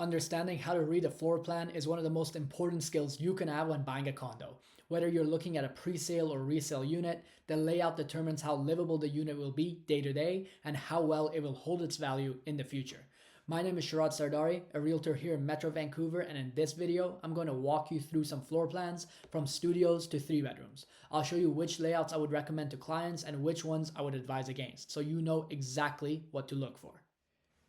Understanding how to read a floor plan is one of the most important skills you can have when buying a condo. Whether you're looking at a pre-sale or resale unit, the layout determines how livable the unit will be day to day and how well it will hold its value in the future. My name is Shahrad Sardari, a realtor here in Metro Vancouver, and in this video, I'm going to walk you through some floor plans from studios to 3 bedrooms. I'll show you which layouts I would recommend to clients and which ones I would advise against, so you know exactly what to look for.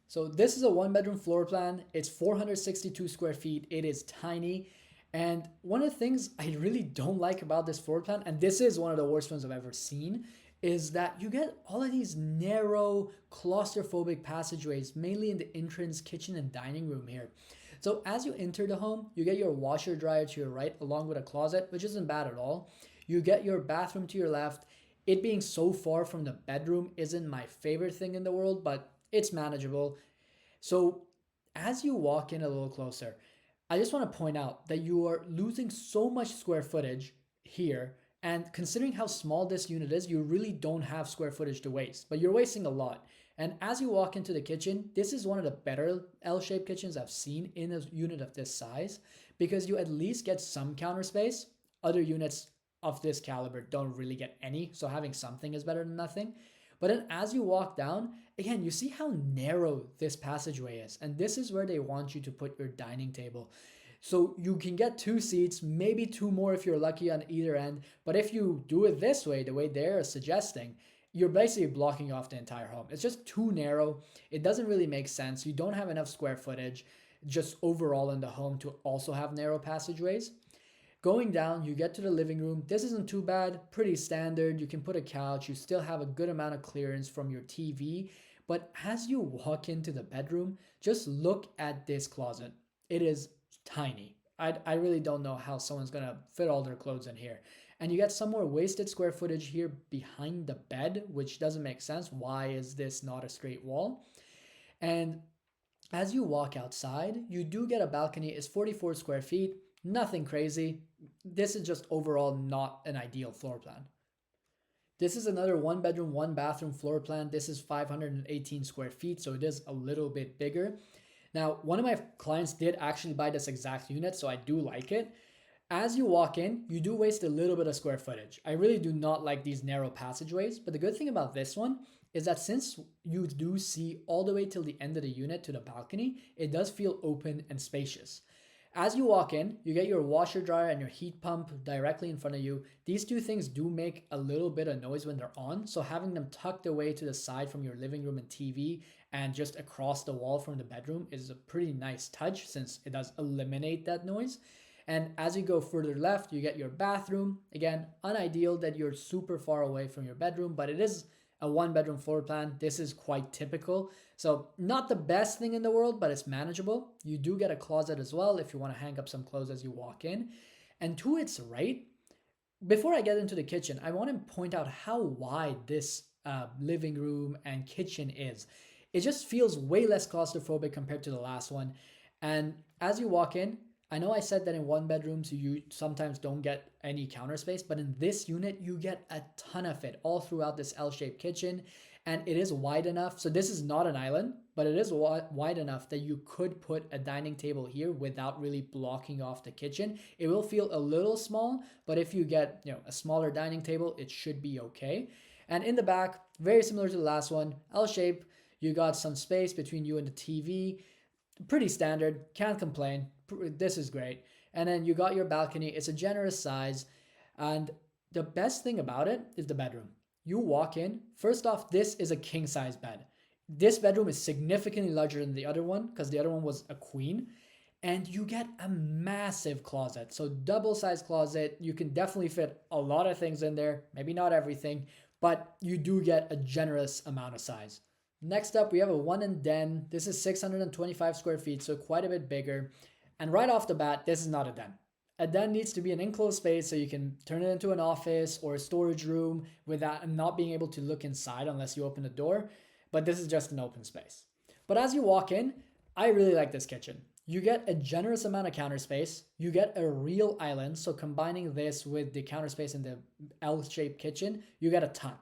So this is a 1 bedroom floor plan. It's 462 square feet. It is tiny. And one of the things I really don't like about this floor plan, and this is one of the worst ones I've ever seen, is that you get all of these narrow claustrophobic passageways, mainly in the entrance, kitchen, and dining room here. So as you enter the home, you get your washer dryer to your right along with a closet, which isn't bad at all. You get your bathroom to your left. It being so far from the bedroom isn't my favorite thing in the world, but it's manageable. So as you walk in a little closer, I just want to point out that you are losing so much square footage here. And considering how small this unit is, you really don't have square footage to waste, but you're wasting a lot. And as you walk into the kitchen, this is one of the better L-shaped kitchens I've seen in a unit of this size because you at least get some counter space. Other units of this caliber don't really get any, so having something is better than nothing. But then as you walk down, again, you see how narrow this passageway is. And this is where they want you to put your dining table. So you can get 2 seats, maybe 2 more if you're lucky on either end. But if you do it this way, the way they're suggesting, you're basically blocking off the entire home. It's just too narrow. It doesn't really make sense. You don't have enough square footage just overall in the home to also have narrow passageways. Going down, you get to the living room. This isn't too bad, pretty standard. You can put a couch. You still have a good amount of clearance from your TV. But as you walk into the bedroom, just look at this closet. It is tiny. I really don't know how someone's going to fit all their clothes in here. And you get some more wasted square footage here behind the bed, which doesn't make sense. Why is this not a straight wall? And as you walk outside, you do get a balcony. It's 44 square feet. Nothing crazy. This is just overall not an ideal floor plan. This is another 1 bedroom, 1 bathroom floor plan. This is 518 square feet, so it is a little bit bigger. Now, one of my clients did actually buy this exact unit, so I do like it. As you walk in, you do waste a little bit of square footage. I really do not like these narrow passageways, but the good thing about this one is that since you do see all the way till the end of the unit to the balcony, it does feel open and spacious. As you walk in, you get your washer dryer and your heat pump directly in front of you. These two things do make a little bit of noise when they're on, so having them tucked away to the side from your living room and TV and just across the wall from the bedroom is a pretty nice touch since it does eliminate that noise. And as you go further left, you get your bathroom. Again, unideal that you're super far away from your bedroom, but it is a 1 bedroom floor plan. This is quite typical. So not the best thing in the world, but it's manageable. You do get a closet as well if you want to hang up some clothes as you walk in. And to its right, before I get into the kitchen, I want to point out how wide this living room and kitchen is. It just feels way less claustrophobic compared to the last one. And as you walk in, I know I said that in 1 bedrooms you sometimes don't get any counter space, but in this unit you get a ton of it all throughout this L-shaped kitchen, and it is wide enough. So this is not an island, but it is wide enough that you could put a dining table here without really blocking off the kitchen. It will feel a little small, but if you get, a smaller dining table, it should be okay. And in the back, very similar to the last one, L-shape, you got some space between you and the TV. Pretty standard, can't complain. This is great. And then you got your balcony. It's a generous size. And the best thing about it is the bedroom. You walk in, first off, this is a king size bed. This bedroom is significantly larger than the other one because the other one was a queen. And you get a massive closet. So double size closet. You can definitely fit a lot of things in there. Maybe not everything, but you do get a generous amount of size. Next up, we have a 1 den. This is 625 square feet, so quite a bit bigger. And right off the bat, this is not a den. A den needs to be an enclosed space so you can turn it into an office or a storage room without not being able to look inside unless you open the door. But this is just an open space. But as you walk in, I really like this kitchen. You get a generous amount of counter space. You get a real island. So combining this with the counter space in the L-shaped kitchen, you get a ton.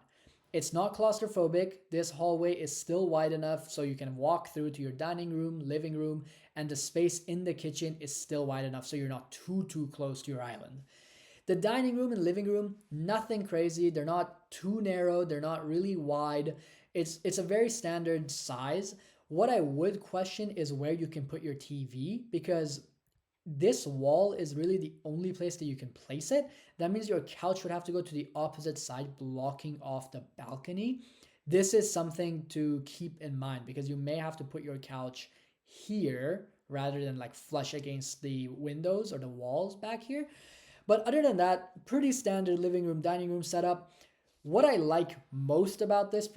It's not claustrophobic. This hallway is still wide enough so you can walk through to your dining room, living room, and the space in the kitchen is still wide enough so you're not too close to your island. The dining room and living room, nothing crazy. They're not too narrow. They're not really wide. It's a very standard size. What I would question is where you can put your TV, because this wall is really the only place that you can place it. That means your couch would have to go to the opposite side, blocking off the balcony. This is something to keep in mind because you may have to put your couch here rather than like flush against the windows or the walls back here. But other than that, pretty standard living room, dining room setup. What I like most about this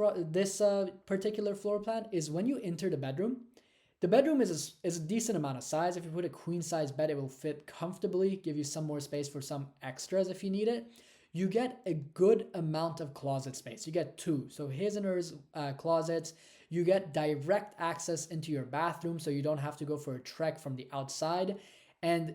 particular floor plan is when you enter the bedroom is a decent amount of size. If you put a queen size bed, it will fit comfortably, give you some more space for some extras if you need it. You get a good amount of closet space. You get two, so his and hers closets. You get direct access into your bathroom, so you don't have to go for a trek from the outside. And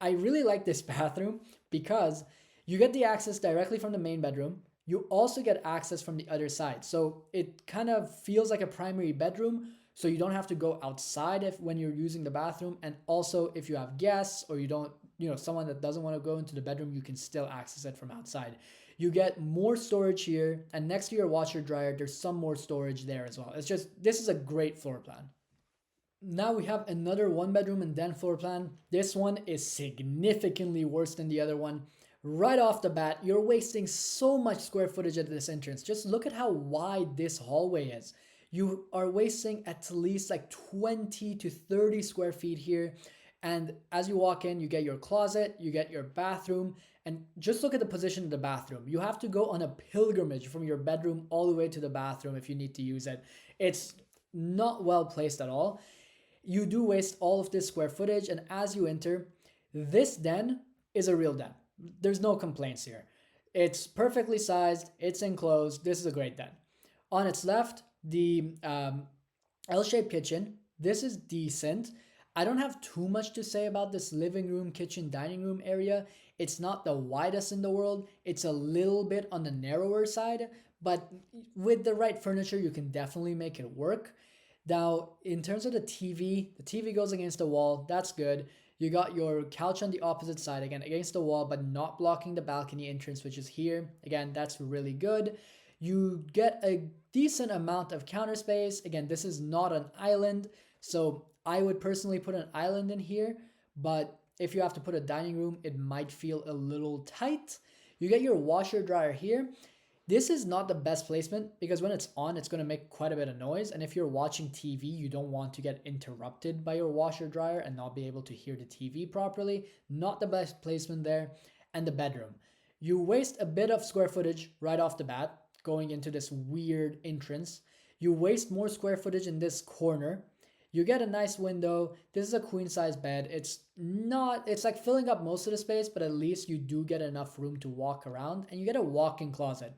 I really like this bathroom because you get the access directly from the main bedroom. You also get access from the other side. So it kind of feels like a primary bedroom. So you don't have to go outside when you're using the bathroom. And also if you have guests or you don't, someone that doesn't want to go into the bedroom, you can still access it from outside. You get more storage here, and next to your washer dryer, there's some more storage there as well. This is a great floor plan. Now we have another one bedroom and den floor plan. This one is significantly worse than the other one. Right off the bat, you're wasting so much square footage at this entrance. Just look at how wide this hallway is. You are wasting at least like 20 to 30 square feet here. And as you walk in, you get your closet, you get your bathroom, and just look at the position of the bathroom. You have to go on a pilgrimage from your bedroom all the way to the bathroom if you need to use it. It's not well placed at all. You do waste all of this square footage, and as you enter, this den is a real den. There's no complaints here. It's perfectly sized, it's enclosed. This is a great den. On its left, the L-shaped kitchen. This is decent. I don't have too much to say about this living room, kitchen, dining room area. It's not the widest in the world. It's a little bit on the narrower side, but with the right furniture, you can definitely make it work. Now, in terms of the TV goes against the wall. That's good. You got your couch on the opposite side, again, against the wall, but not blocking the balcony entrance, which is here. Again, that's really good. You get a decent amount of counter space. Again, this is not an island, so I would personally put an island in here, but if you have to put a dining room, it might feel a little tight. You get your washer dryer here. This is not the best placement because when it's on, it's going to make quite a bit of noise. And if you're watching TV, you don't want to get interrupted by your washer dryer and not be able to hear the TV properly. Not the best placement there. And the bedroom. You waste a bit of square footage right off the bat going into this weird entrance. You waste more square footage in this corner. You get a nice window. This is a queen size bed. It's like filling up most of the space, but at least you do get enough room to walk around, and you get a walk-in closet.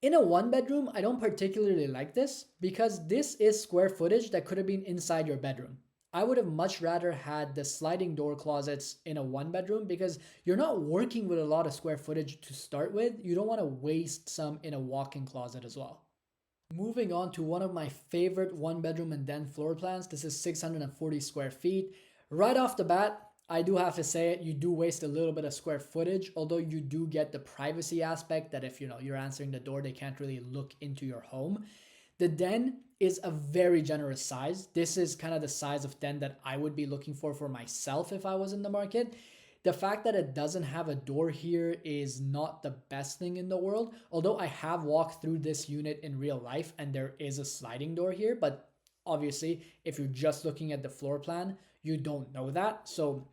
In a one bedroom, I don't particularly like this because this is square footage that could have been inside your bedroom. I would have much rather had the sliding door closets in a one bedroom because you're not working with a lot of square footage to start with. You don't want to waste some in a walk-in closet as well. Moving on to one of my favorite one bedroom and den floor plans. This is 640 square feet. Right off the bat, I do have to say it, you do waste a little bit of square footage, although you do get the privacy aspect that if you're answering the door, they can't really look into your home. The den is a very generous size. This is kind of the size of den that I would be looking for myself if I was in the market. The fact that it doesn't have a door here is not the best thing in the world, although I have walked through this unit in real life and there is a sliding door here, but obviously if you're just looking at the floor plan, you don't know that. So,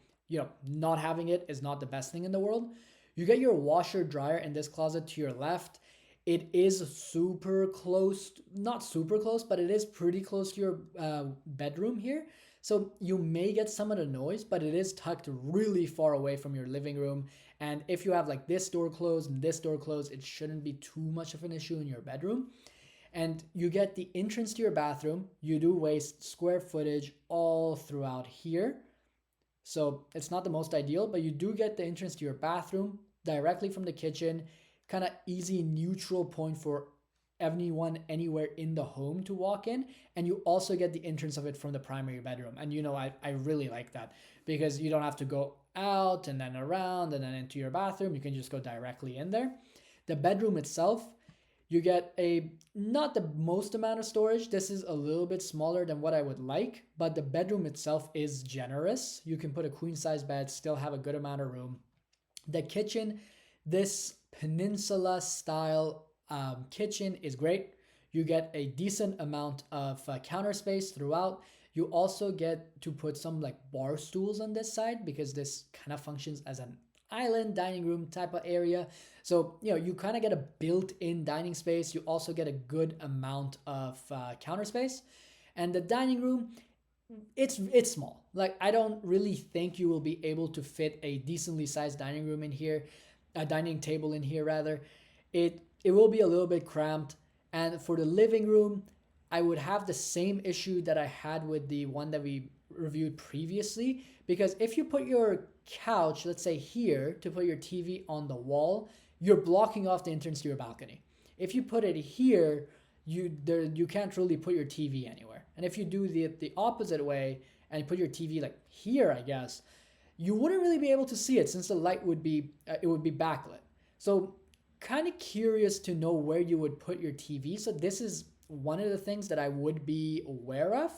not having it is not the best thing in the world. You get your washer dryer in this closet to your left. It is super close, not super close, but it is pretty close to your bedroom here. So you may get some of the noise, but it is tucked really far away from your living room. And if you have like this door closed and this door closed, it shouldn't be too much of an issue in your bedroom. And you get the entrance to your bathroom. You do waste square footage all throughout here. So it's not the most ideal, but you do get the entrance to your bathroom directly from the kitchen. Kind of easy neutral point for anyone anywhere in the home to walk in, and you also get the entrance of it from the primary bedroom. And I really like that because you don't have to go out and then around and then into your bathroom. You can just go directly in there. The bedroom itself, you get a not the most amount of storage. This is a little bit smaller than what I would like, but the bedroom itself is generous. You can put a queen size bed, still have a good amount of room. The kitchen, this peninsula style kitchen is great. You get a decent amount of counter space throughout. You also get to put some like bar stools on this side because this kind of functions as an island dining room type of area. So, you kind of get a built-in dining space. You also get a good amount of counter space. And the dining room, it's small. Like, I don't really think you will be able to fit a decently sized dining room in here, a dining table in here rather. It will be a little bit cramped. And for the living room, I would have the same issue that I had with the one that we reviewed previously, because if you put your couch, let's say here, to put your TV on the wall, you're blocking off the entrance to your balcony. If you put it here, you can't really put your TV anywhere. And if you do the opposite way and you put your TV like here, I guess, you wouldn't really be able to see it since the light would be backlit. So kind of curious to know where you would put your TV. So this is one of the things that I would be aware of.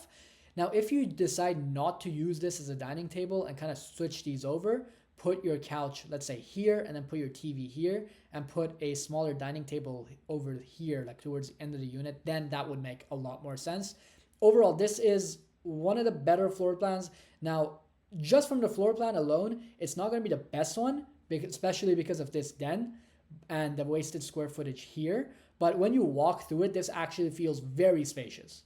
Now, if you decide not to use this as a dining table and kind of switch these over, put your couch, let's say here, and then put your TV here, and put a smaller dining table over here, like towards the end of the unit, then that would make a lot more sense. Overall, this is one of the better floor plans. Now, just from the floor plan alone, it's not going to be the best one, especially because of this den and the wasted square footage here. But when you walk through it, this actually feels very spacious.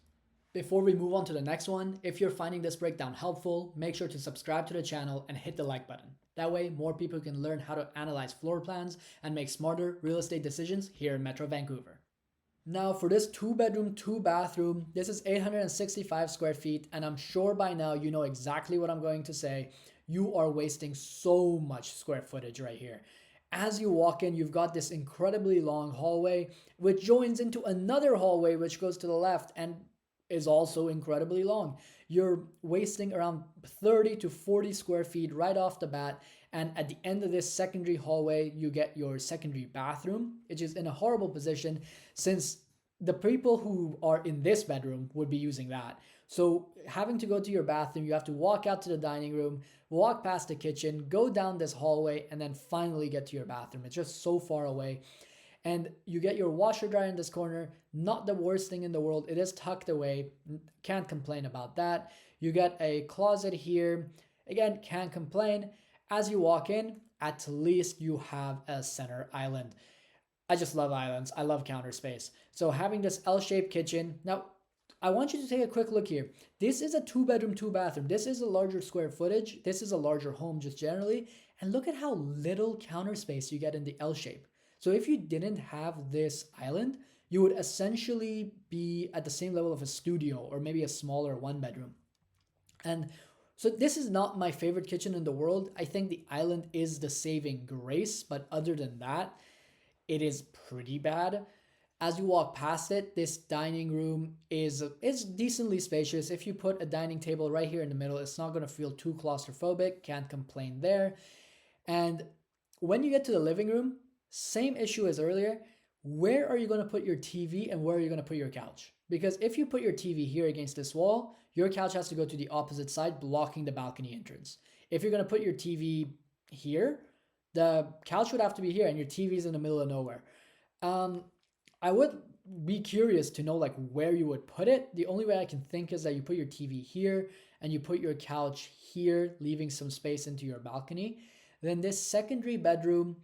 Before we move on to the next one, if you're finding this breakdown helpful, make sure to subscribe to the channel and hit the like button. That way, more people can learn how to analyze floor plans and make smarter real estate decisions here in Metro Vancouver. Now for this 2-bedroom, 2-bathroom, this is 865 square feet, and I'm sure by now you know exactly what I'm going to say. You are wasting so much square footage right here. As you walk in, you've got this incredibly long hallway, which joins into another hallway which goes to the left and is also incredibly long. You're wasting around 30 to 40 square feet right off the bat. And at the end of this secondary hallway, you get your secondary bathroom, which is in a horrible position since the people who are in this bedroom would be using that. So having to go to your bathroom, you have to walk out to the dining room, walk past the kitchen, go down this hallway, and then finally get to your bathroom. It's just so far away. And you get your washer dryer in this corner, not the worst thing in the world. It is tucked away, can't complain about that. You get a closet here, again, can't complain. As you walk in, at least you have a center island. I just love islands. I love counter space. So having this L-shaped kitchen. Now, I want you to take a quick look here. This is a 2-bedroom, 2-bathroom. This is a larger square footage. This is a larger home just generally. And look at how little counter space you get in the L shape. So if you didn't have this island, you would essentially be at the same level of a studio or maybe a smaller 1-bedroom. And so this is not my favorite kitchen in the world. I think the island is the saving grace, but other than that, it is pretty bad. As you walk past it, this dining room is decently spacious. If you put a dining table right here in the middle, it's not going to feel too claustrophobic. Can't complain there. And when you get to the living room, same issue as earlier. Where are you going to put your TV and where are you going to put your couch? Because if you put your TV here against this wall, your couch has to go to the opposite side, blocking the balcony entrance. If you're going to put your TV here, the couch would have to be here and your TV is in the middle of nowhere. I would be curious to know like where you would put it. The only way I can think is that you put your TV here and you put your couch here, leaving some space into your balcony. Then this secondary bedroom,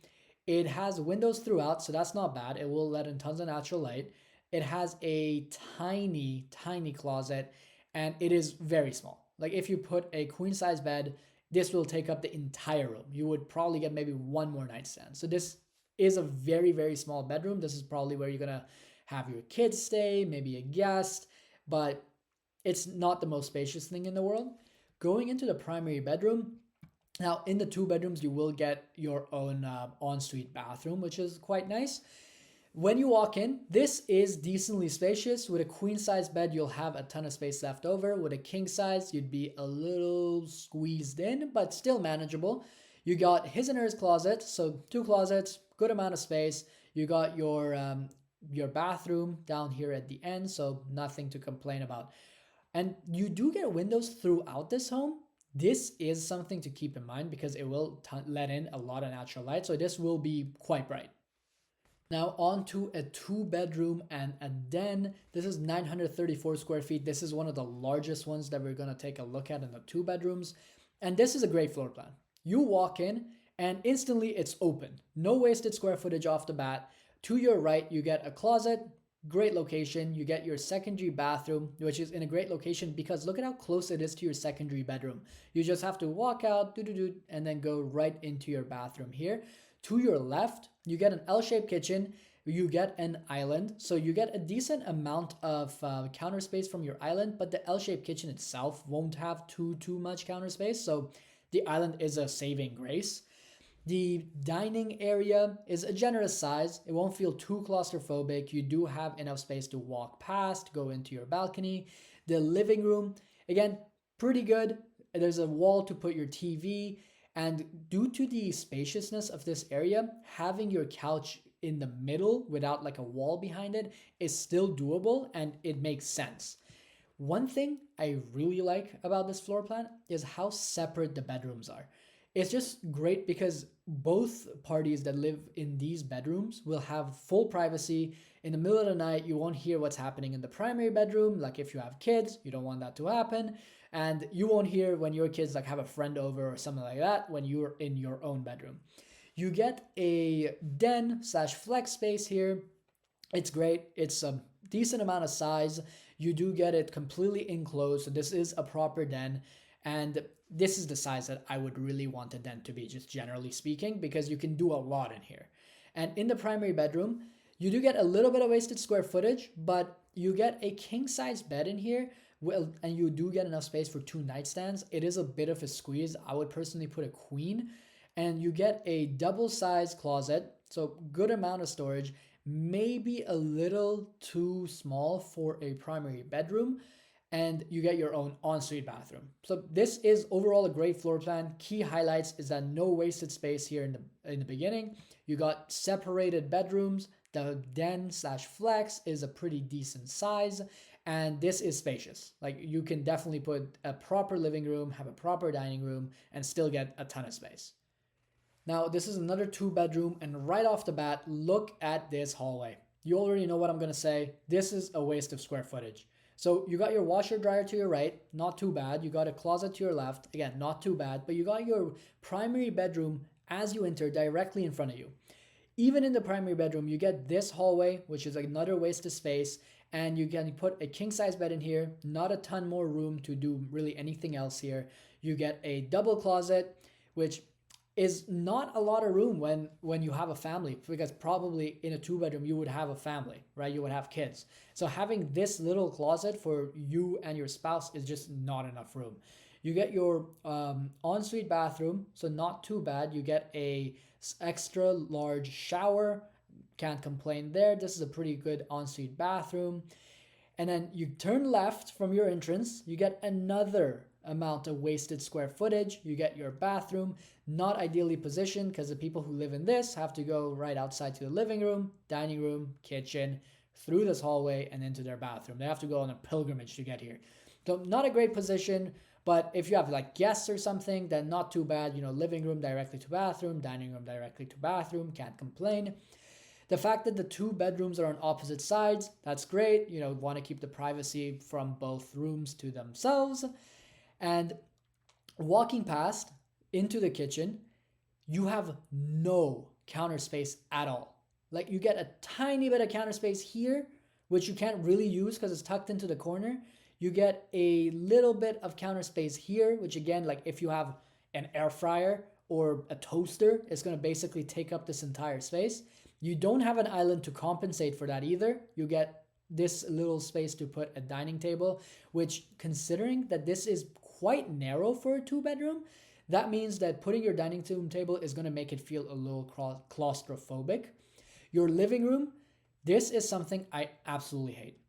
it has windows throughout, so that's not bad. It will let in tons of natural light. It has a tiny, tiny closet, and it is very small. Like if you put a queen size bed, this will take up the entire room. You would probably get maybe one more nightstand. So this is a very, very small bedroom. This is probably where you're gonna have your kids stay, maybe a guest, but it's not the most spacious thing in the world. Going into the primary bedroom, now in the 2 bedrooms, you will get your own ensuite bathroom, which is quite nice. When you walk in, this is decently spacious. With a queen size bed, you'll have a ton of space left over. With a king size, you'd be a little squeezed in, but still manageable. You got his and hers closet, so 2 closets, good amount of space. You got your bathroom down here at the end, so nothing to complain about. And you do get windows throughout this home. This is something to keep in mind because it will let in a lot of natural light, so this will be quite bright. Now on to a 2-bedroom and a den. This is 934 square feet. This is one of the largest ones that we're going to take a look at in the 2 bedrooms. And this is a great floor plan. You walk in and instantly it's open. No wasted square footage off the bat. To your right, you get a closet, great location. You get your secondary bathroom, which is in a great location because look at how close it is to your secondary bedroom. You just have to walk out, and then go right into your bathroom here. To your left, you get an L-shaped kitchen. You get an island. So you get a decent amount of counter space from your island, but the L-shaped kitchen itself won't have too much counter space. So the island is a saving grace. The dining area is a generous size. It won't feel too claustrophobic. You do have enough space to walk past, go into your balcony. The living room, again, pretty good. There's a wall to put your TV. And due to the spaciousness of this area, having your couch in the middle without like a wall behind it is still doable and it makes sense. One thing I really like about this floor plan is how separate the bedrooms are. It's just great because both parties that live in these bedrooms will have full privacy. In the middle of the night, you won't hear what's happening in the primary bedroom. Like if you have kids, you don't want that to happen. And you won't hear when your kids like have a friend over or something like that when you're in your own bedroom. You get a den / flex space here. It's great. It's a decent amount of size. You do get it completely enclosed. So this is a proper den. And this is the size that I would really want a den to be, just generally speaking, because you can do a lot in here. And in the primary bedroom, you do get a little bit of wasted square footage, but you get a king size bed in here. Well, and you do get enough space for 2 nightstands. It is a bit of a squeeze. I would personally put a queen. And you get a double size closet, so good amount of storage, maybe a little too small for a primary bedroom. And you get your own ensuite bathroom. So this is overall a great floor plan. Key highlights is that no wasted space here in the beginning. You got separated bedrooms. The den / flex is a pretty decent size. And this is spacious. Like you can definitely put a proper living room, have a proper dining room, and still get a ton of space. Now, this is another 2-bedroom, and right off the bat, look at this hallway. You already know what I'm going to say. This is a waste of square footage. So you got your washer dryer to your right, not too bad. You got a closet to your left, again, not too bad. But you got your primary bedroom as you enter directly in front of you. Even in the primary bedroom, you get this hallway, which is another waste of space. And you can put a king size bed in here, not a ton more room to do really anything else here. You get a double closet, which is not a lot of room when you have a family, because probably in a 2-bedroom you would have a family, right? You would have kids. So having this little closet for you and your spouse is just not enough room. You get your ensuite bathroom, so not too bad. You get a extra large shower. Can't complain there. This is a pretty good ensuite bathroom. And then you turn left from your entrance, you get another amount of wasted square footage. You get your bathroom, not ideally positioned because the people who live in this have to go right outside to the living room, dining room, kitchen, through this hallway and into their bathroom. They have to go on a pilgrimage to get here. So not a great position, but if you have like guests or something, then not too bad. You know, living room directly to bathroom, dining room directly to bathroom, can't complain. The fact that the 2 bedrooms are on opposite sides, that's great. You know, want to keep the privacy from both rooms to themselves. And walking past into the kitchen, you have no counter space at all. Like you get a tiny bit of counter space here, which you can't really use because it's tucked into the corner. You get a little bit of counter space here, which again, like if you have an air fryer or a toaster, it's going to basically take up this entire space. You don't have an island to compensate for that either. You get this little space to put a dining table, which considering that this is quite narrow for a 2-bedroom, that means that putting your dining room table is going to make it feel a little claustrophobic. Your living room, This is something I absolutely hate.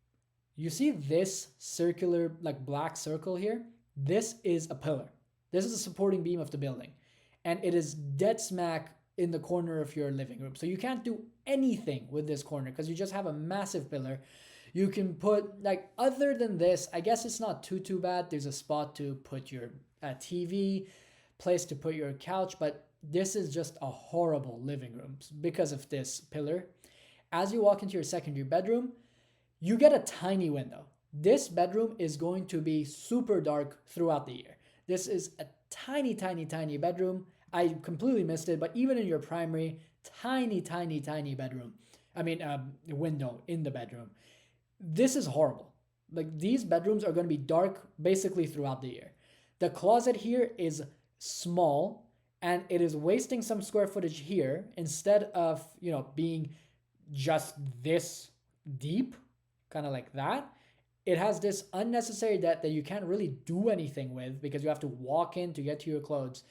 You see this circular, like black circle here? This is a pillar. This is a supporting beam of the building. And it is dead smack in the corner of your living room. So you can't do anything with this corner because you just have a massive pillar. You can put, like, other than this, I guess it's not too bad. There's a spot to put your TV, place to put your couch, but this is just a horrible living room because of this pillar. As you walk into your secondary bedroom, you get a tiny window. This bedroom is going to be super dark throughout the year. This is a tiny bedroom. I completely missed it, but even in your primary, tiny bedroom. I mean, window in the bedroom. This is horrible. Like, these bedrooms are going to be dark basically throughout the year. The closet here is small and it is wasting some square footage here instead of, being just this deep, kind of like that. It has this unnecessary depth that you can't really do anything with because you have to walk in to get to your clothes.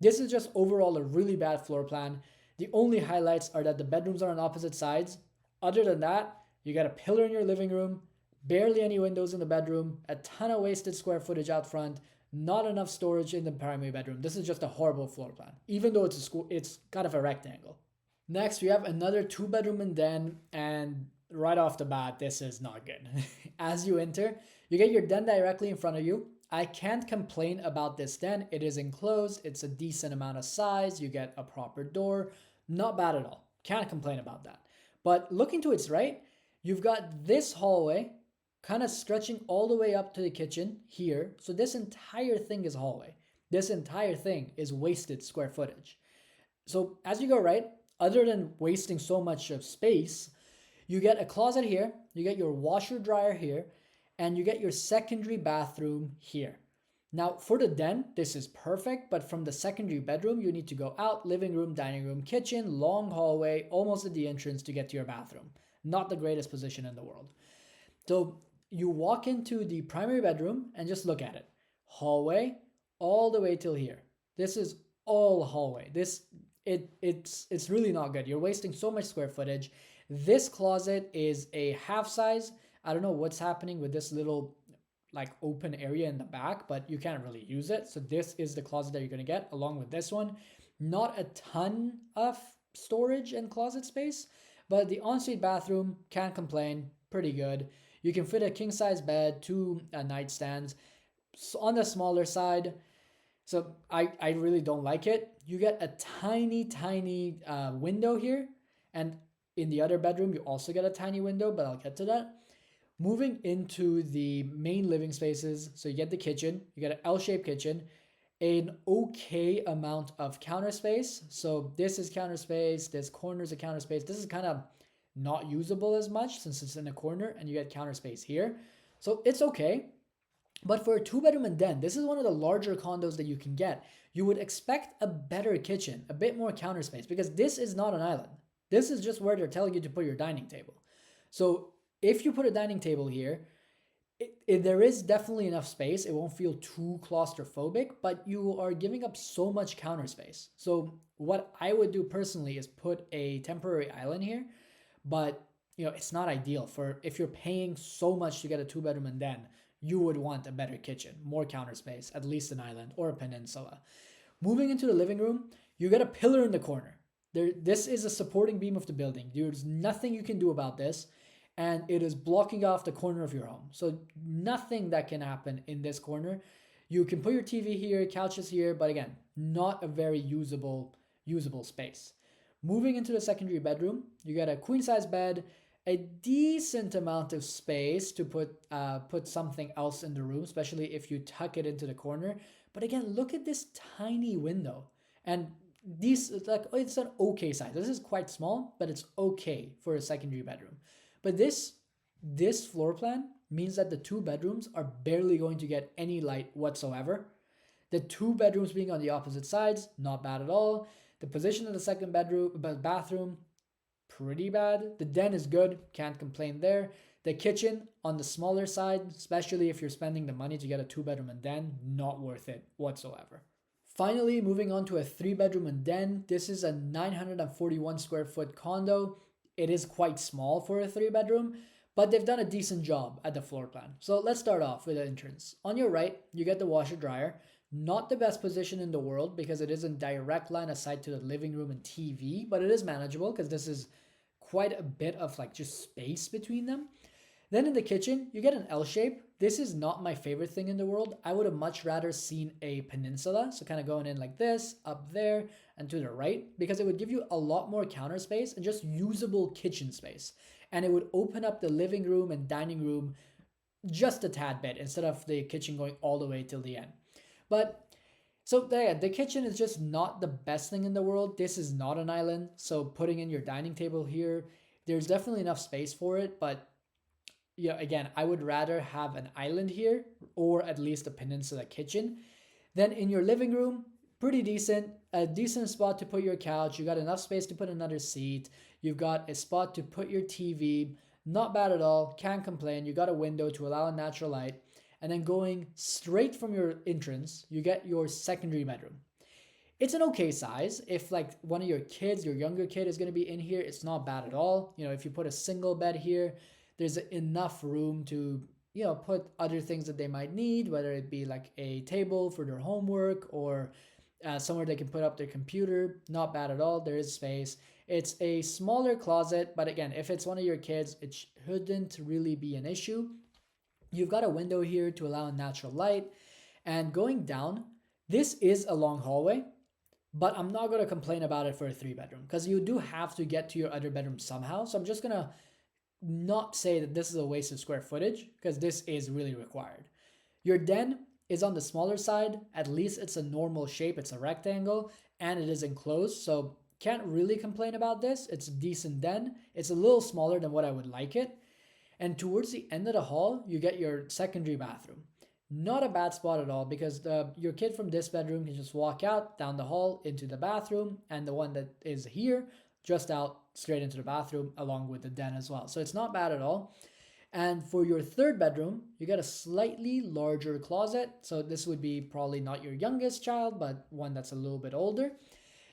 This is just overall a really bad floor plan. The only highlights are that the bedrooms are on opposite sides. Other than that, you got a pillar in your living room, barely any windows in the bedroom, a ton of wasted square footage out front, not enough storage in the primary bedroom. This is just a horrible floor plan, even though it's kind of a rectangle. Next, we have another 2-bedroom and den, and right off the bat, this is not good. As you enter, you get your den directly in front of you. I can't complain about this den. It is enclosed. It's a decent amount of size. You get a proper door. Not bad at all. Can't complain about that. But looking to its right, you've got this hallway kind of stretching all the way up to the kitchen here. So this entire thing is hallway. This entire thing is wasted square footage. So as you go right, other than wasting so much of space, you get a closet here, you get your washer dryer here, and you get your secondary bathroom here. Now for the den, this is perfect, but from the secondary bedroom, you need to go out, living room, dining room, kitchen, long hallway, almost at the entrance to get to your bathroom. Not the greatest position in the world. So you walk into the primary bedroom and just look at it. Hallway all the way till here. This is all hallway. It's really not good. You're wasting so much square footage. This closet is a half size. I don't know what's happening with this little like open area in the back, but you can't really use it. So this is the closet that you're going to get along with this one. Not a ton of storage and closet space, but the ensuite bathroom, can't complain, pretty good. You can fit a king size bed, 2 nightstands. So on the smaller side, so I really don't like it. You get a tiny window here, and in the other bedroom you also get a tiny window, but I'll get to that. Moving into the main living spaces, so you get the kitchen, you get an L-shaped kitchen, an okay amount of counter space. So this is counter space, this corner is a counter space. This is kind of not usable as much since it's in a corner, and you get counter space here. So it's okay. But for a 2-bedroom and den, this is one of the larger condos that you can get. You would expect a better kitchen, a bit more counter space, because this is not an island. This is just where they're telling you to put your dining table. So if you put a dining table here, there is definitely enough space. It won't feel too claustrophobic, but you are giving up so much counter space. So what I would do personally is put a temporary island here, but it's not ideal for if you're paying so much to get a 2-bedroom and den. You would want a better kitchen, more counter space, at least an island or a peninsula. Moving into the living room, you get a pillar in the corner. This is a supporting beam of the building. There's nothing you can do about this, and it is blocking off the corner of your home. So nothing that can happen in this corner. You can put your TV here, couches here, but again, not a very usable space. Moving into the secondary bedroom, you get a queen size bed, a decent amount of space to put something else in the room, especially if you tuck it into the corner. But again, look at this tiny window. And it's an okay size. This is quite small, but it's okay for a secondary bedroom. But this floor plan means that the 2 bedrooms are barely going to get any light whatsoever. The 2 bedrooms being on the opposite sides, not bad at all. The position of the second bathroom, pretty bad. The den is good, can't complain there. The kitchen on the smaller side, especially if you're spending the money to get a 2-bedroom and den, not worth it whatsoever. Finally, moving on to a 3-bedroom and den. This is a 941 square foot condo. it is quite small for a 3 bedroom, but they've done a decent job at the floor plan. So let's start off with the entrance. On your right, you get the washer dryer. Not the best position in the world because it is in direct line of sight to the living room and TV, but it is manageable because this is quite a bit of like just space between them. Then in the kitchen, you get an L shape. This is not my favorite thing in the world. I would have much rather seen a peninsula. So kind of going in like this, up there, and to the right, because it would give you a lot more counter space and just usable kitchen space. And it would open up the living room and dining room just a tad bit instead of the kitchen going all the way till the end. But so there, the kitchen is just not the best thing in the world. This is not an island. So putting in your dining table here, there's definitely enough space for it, but yeah, again, I would rather have an island here or at least a peninsula kitchen. Then in your living room, pretty decent, a decent spot to put your couch. You got enough space to put another seat. You've got a spot to put your TV. Not bad at all. Can't complain. You got a window to allow natural light. And then going straight from your entrance, you get your secondary bedroom. It's an okay size. If like one of your kids, your younger kid is going to be in here, it's not bad at all. You know, if you put a single bed here, there's enough room to, you know, put other things that they might need, whether it be like a table for their homework or somewhere they can put up their computer. Not bad at all. There is space. It's a smaller closet, but again, if it's one of your kids, it shouldn't really be an issue. You've got a window here to allow natural light. And going down, this is a long hallway, but I'm not going to complain about it for a 3 bedroom because you do have to get to your other bedroom somehow. So I'm just going to not say that this is a waste of square footage because this is really required. Your den is on the smaller side. At least it's a normal shape. It's a rectangle and it is enclosed. So can't really complain about this. It's a decent den. It's a little smaller than what I would like it. And towards the end of the hall, you get your secondary bathroom. Not a bad spot at all because your kid from this bedroom can just walk out down the hall into the bathroom, and the one that is here just out straight into the bathroom along with the den as well. So it's not bad at all. And for your 3rd bedroom, you get a slightly larger closet. So this would be probably not your youngest child, but one that's a little bit older.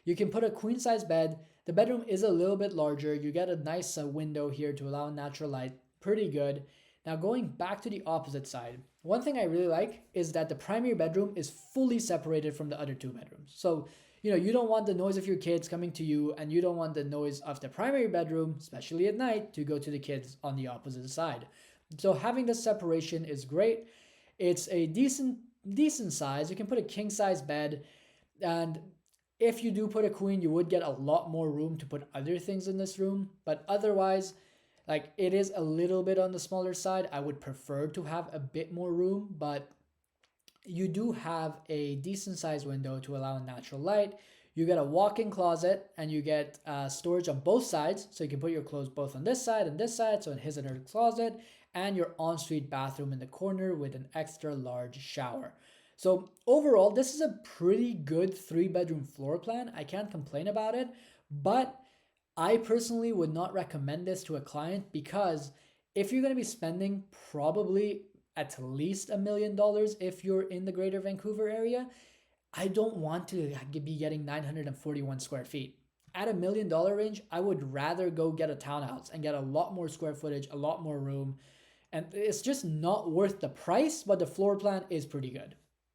You can put a queen size bed. The bedroom is a little bit larger. You get a nice window here to allow natural light. Pretty good. Now going back to the opposite side, one thing I really like is that the primary bedroom is fully separated from the other 2 bedrooms. So, you know, you don't want the noise of your kids coming to you and you don't want the noise of the primary bedroom, especially at night, to go to the kids on the opposite side. So having this separation is great. It's a decent size. You can put a king size bed, and if you do put a queen, you would get a lot more room to put other things in this room, but otherwise, like it is a little bit on the smaller side. I would prefer to have a bit more room, but you do have a decent sized window to allow natural light. You get a walk-in closet and you get storage on both sides. So you can put your clothes both on this side and this side. So it is another closet, and your ensuite bathroom in the corner with an extra large shower. So overall, this is a pretty good 3 bedroom floor plan. I can't complain about it, but I personally would not recommend this to a client because if you're going to be spending probably at least $1 million if you're in the greater Vancouver area, I don't want to be getting 941 square feet. At $1 million range, I would rather go get a townhouse and get a lot more square footage, a lot more room. And it's just not worth the price, but the floor plan is pretty good.